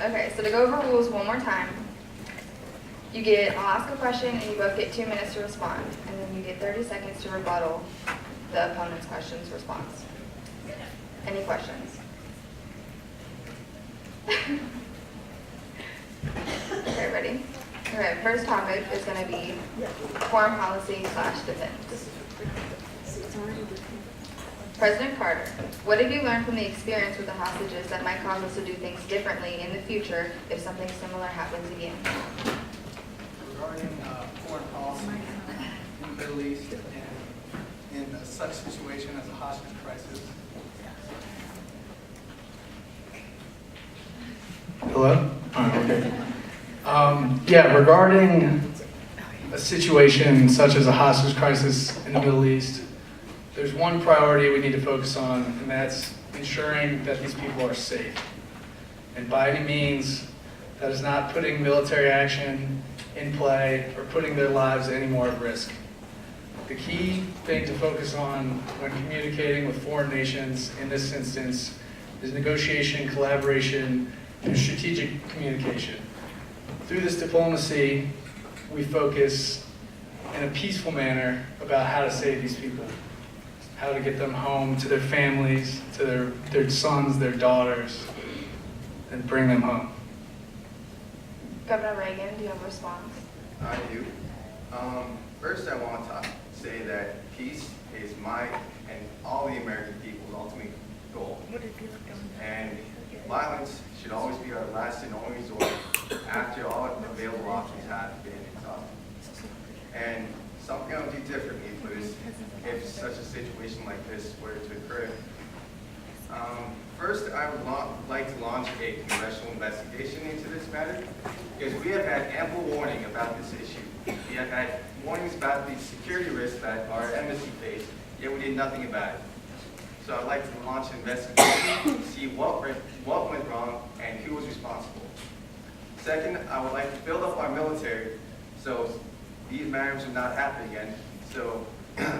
Okay, so to go over rules one more time, I'll ask a question and you both get 2 minutes to respond, and then you get 30 seconds to rebuttal the opponent's question's response. Any questions? Okay, ready? Okay, first topic is going to be foreign policy/defense. President Carter, what have you learned from the experience with the hostages that might cause us to do things differently in the future if something similar happens again? Regarding foreign policy in the Middle East and in such situation as a hostage crisis. Hello? Okay. Yeah, regarding a situation such as a hostage crisis in the Middle East, there's one priority we need to focus on, and that's ensuring that these people are safe. And by any means, that is not putting military action in play or putting their lives any more at risk. The key thing to focus on when communicating with foreign nations in this instance is negotiation, collaboration, and strategic communication. Through this diplomacy, we focus in a peaceful manner about how to save these people, how to get them home to their families, to their sons, their daughters, and bring them home. Governor Reagan, do you have a response? I do. First, I want to say that peace is my and all the American people's ultimate goal. And violence should always be our last and only resort after all available options have been exhausted. And something I would do differently if such a situation like this were to occur. First, I would like to launch a congressional investigation into this matter, because we have had ample warning about this issue. We have had warnings about the security risks that our embassy faced, yet we did nothing about it. So I'd like to launch an investigation to see what went wrong and who was responsible. Second, I would like to build up our military so these matters will not happen again. So,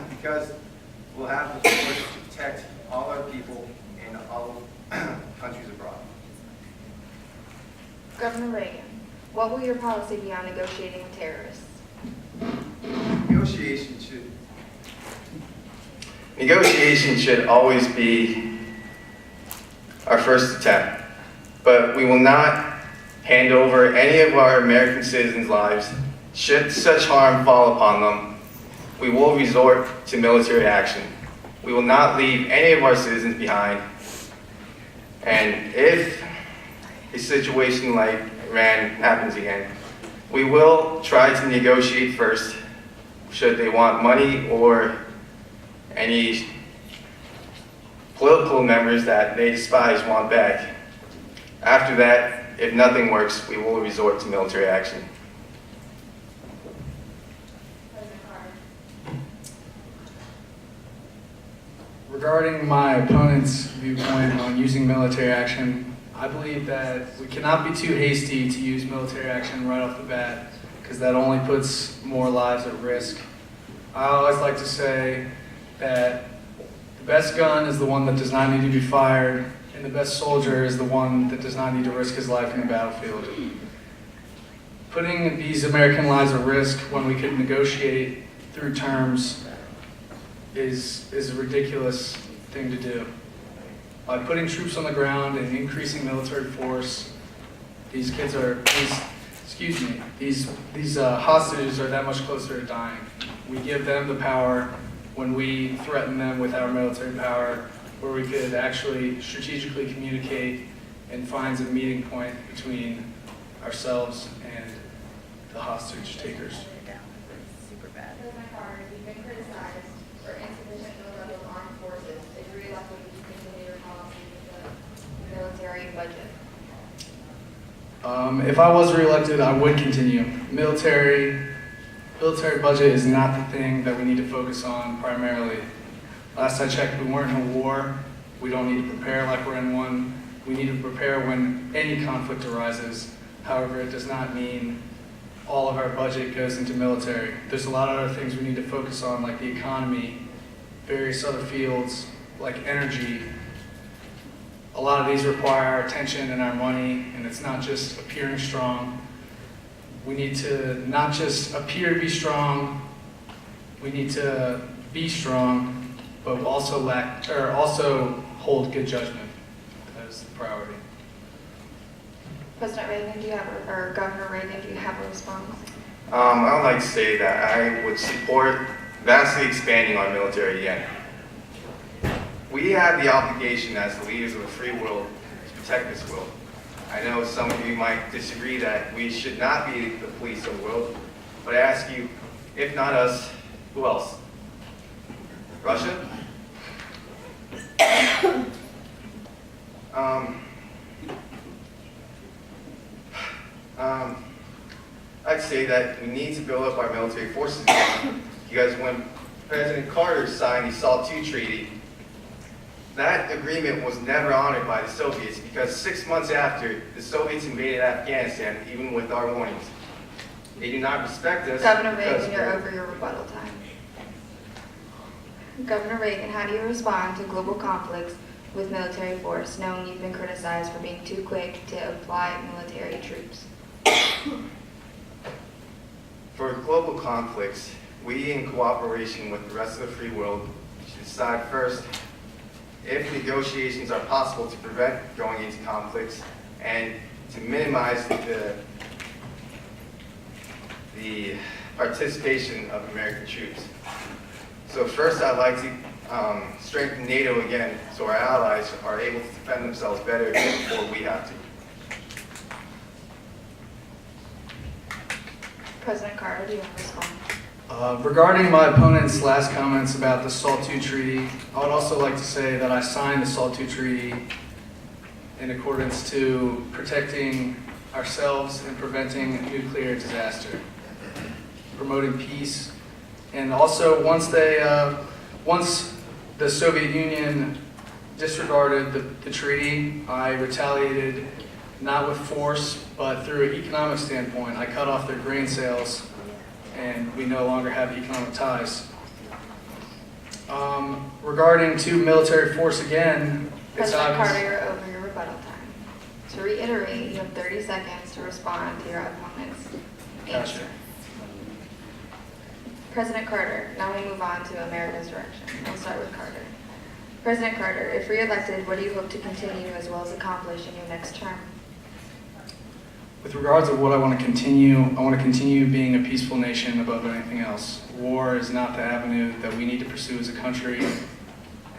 because we'll have the force to protect all our people in all countries abroad. Governor Reagan, what will your policy be on negotiating with terrorists? Negotiation should always be our first attempt, but we will not hand over any of our American citizens' lives. Should such harm fall upon them, we will resort to military action. We will not leave any of our citizens behind. And if a situation like Iran happens again, we will try to negotiate first, should they want money or any political members that they despise want back. After that, if nothing works, we will resort to military action. Regarding my opponent's viewpoint on using military action, I believe that we cannot be too hasty to use military action right off the bat, because that only puts more lives at risk. I always like to say that the best gun is the one that does not need to be fired, and the best soldier is the one that does not need to risk his life in the battlefield. Putting these American lives at risk when we could negotiate through terms is a ridiculous thing to do. By putting troops on the ground and increasing military force, these hostages are that much closer to dying. We give them the power when we threaten them with our military power, where we could actually strategically communicate and find a meeting point between ourselves and the hostage takers. President Carter, you've been criticized for insufficient level of armed forces. If you're elected, would you continue your policy with the military budget? If I was reelected, I would continue. Military budget is not the thing that we need to focus on primarily. Last I checked, we weren't in a war. We don't need to prepare like we're in one. We need to prepare when any conflict arises. However, it does not mean all of our budget goes into military. There's a lot of other things we need to focus on, like the economy, various other fields like energy, A lot of these require our attention and our money, and it's not just appearing strong. We need to not just appear to be strong, we need to be strong, but also hold good judgment. That is the priority. President Reagan, do you have, or Governor Reagan, do you have a response? I would like to say that I would support vastly expanding our military again. We have the obligation as the leaders of a free world to protect this world. I know some of you might disagree that we should not be the police of the world, but I ask you, if not us, who else? Russia? I'd say that we need to build up our military forces again, because when President Carter signed the SALT II treaty, that agreement was never honored by the Soviets, because 6 months after, the Soviets invaded Afghanistan, even with our warnings. They do not respect us. Governor Reagan, you're over your rebuttal time. Governor Reagan, how do you respond to global conflicts with military force, knowing you've been criticized for being too quick to apply military troops? For global conflicts, we, in cooperation with the rest of the free world, should decide first if negotiations are possible to prevent going into conflicts and to minimize the participation of American troops. So first, I'd like to strengthen NATO again so our allies are able to defend themselves better before we have to. President Carter, do you have a response? Regarding my opponent's last comments about the SALT II treaty, I would also like to say that I signed the SALT II treaty in accordance to protecting ourselves and preventing nuclear disaster, promoting peace, and also once the Soviet Union disregarded the treaty, I retaliated not with force, but through an economic standpoint. I cut off their grain sales, and we no longer have economic ties. Regarding to military force again, it's President obvious. Carter, you're over your rebuttal time. To reiterate, you have 30 seconds to respond to your opponent's answer. Gotcha. President Carter, now we move on to America's direction. We'll start with Carter. President Carter, if re-elected, what do you hope to continue as well as accomplish in your next term? With regards to what I want to continue being a peaceful nation above anything else. War is not the avenue that we need to pursue as a country,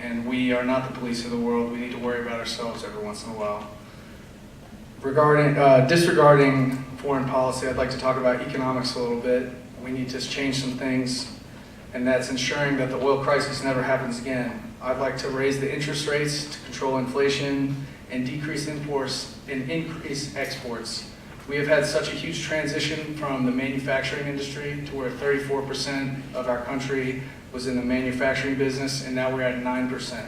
and we are not the police of the world. We need to worry about ourselves every once in a while. Disregarding foreign policy, I'd like to talk about economics a little bit. We need to change some things, and that's ensuring that the oil crisis never happens again. I'd like to raise the interest rates to control inflation and decrease imports and increase exports. We have had such a huge transition from the manufacturing industry to where 34% of our country was in the manufacturing business, and now we're at 9%.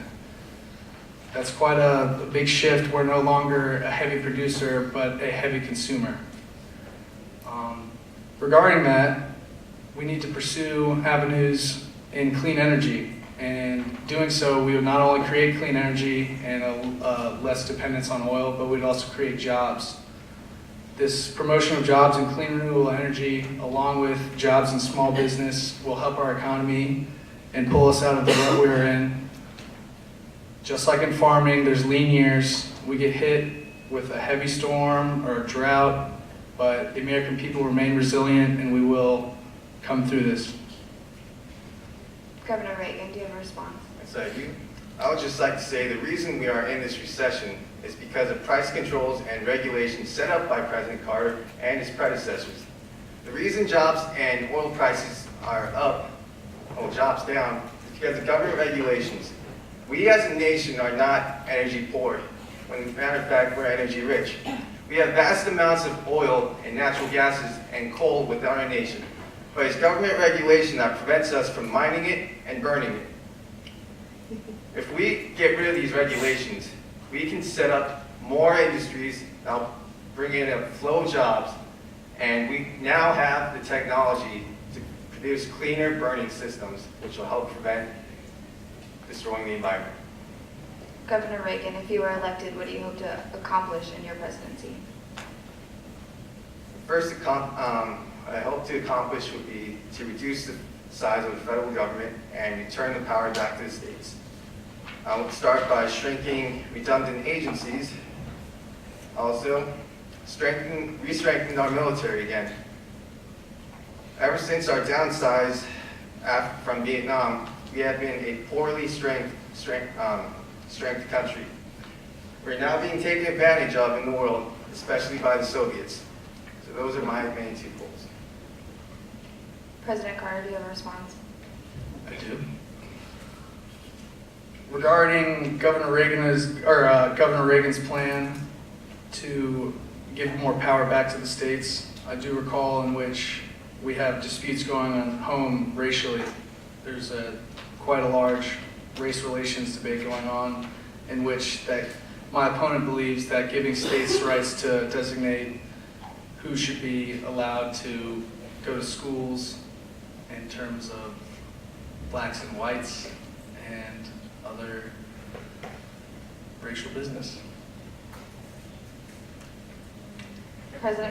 That's quite a big shift. We're no longer a heavy producer, but a heavy consumer. Regarding that, we need to pursue avenues in clean energy. And doing so, we would not only create clean energy and less dependence on oil, but we'd also create jobs. This promotion of jobs in clean renewable energy, along with jobs in small business, will help our economy and pull us out of the rut we're in. Just like in farming, there's lean years. We get hit with a heavy storm or a drought, but the American people remain resilient, and we will come through this. Governor Reagan, do you have a response? Thank you. I would just like to say the reason we are in this recession is because of price controls and regulations set up by President Carter and his predecessors. The reason jobs and oil prices are up, or jobs down, is because of government regulations. We as a nation are not energy poor. When, as a matter of fact, we're energy rich. We have vast amounts of oil and natural gases and coal within our nation. But it's government regulation that prevents us from mining it and burning it. If we get rid of these regulations, we can set up more industries that'll bring in a flow of jobs, and we now have the technology to produce cleaner burning systems, which will help prevent destroying the environment. Governor Reagan, if you were elected, what do you hope to accomplish in your presidency? First, what I hope to accomplish would be to reduce the size of the federal government and return the power back to the states. I would start by shrinking redundant agencies. Also, re-strengthening our military again. Ever since our downsize from Vietnam, we have been a poorly strengthened country. We're now being taken advantage of in the world, especially by the Soviets. So those are my main two goals. President Carter, do you have a response? I do. Regarding Governor Reagan's plan to give more power back to the states, I do recall in which we have disputes going on home racially. There's quite a large race relations debate going on in which my opponent believes that giving states rights to designate who should be allowed to go to schools in terms of blacks and whites and other racial business. President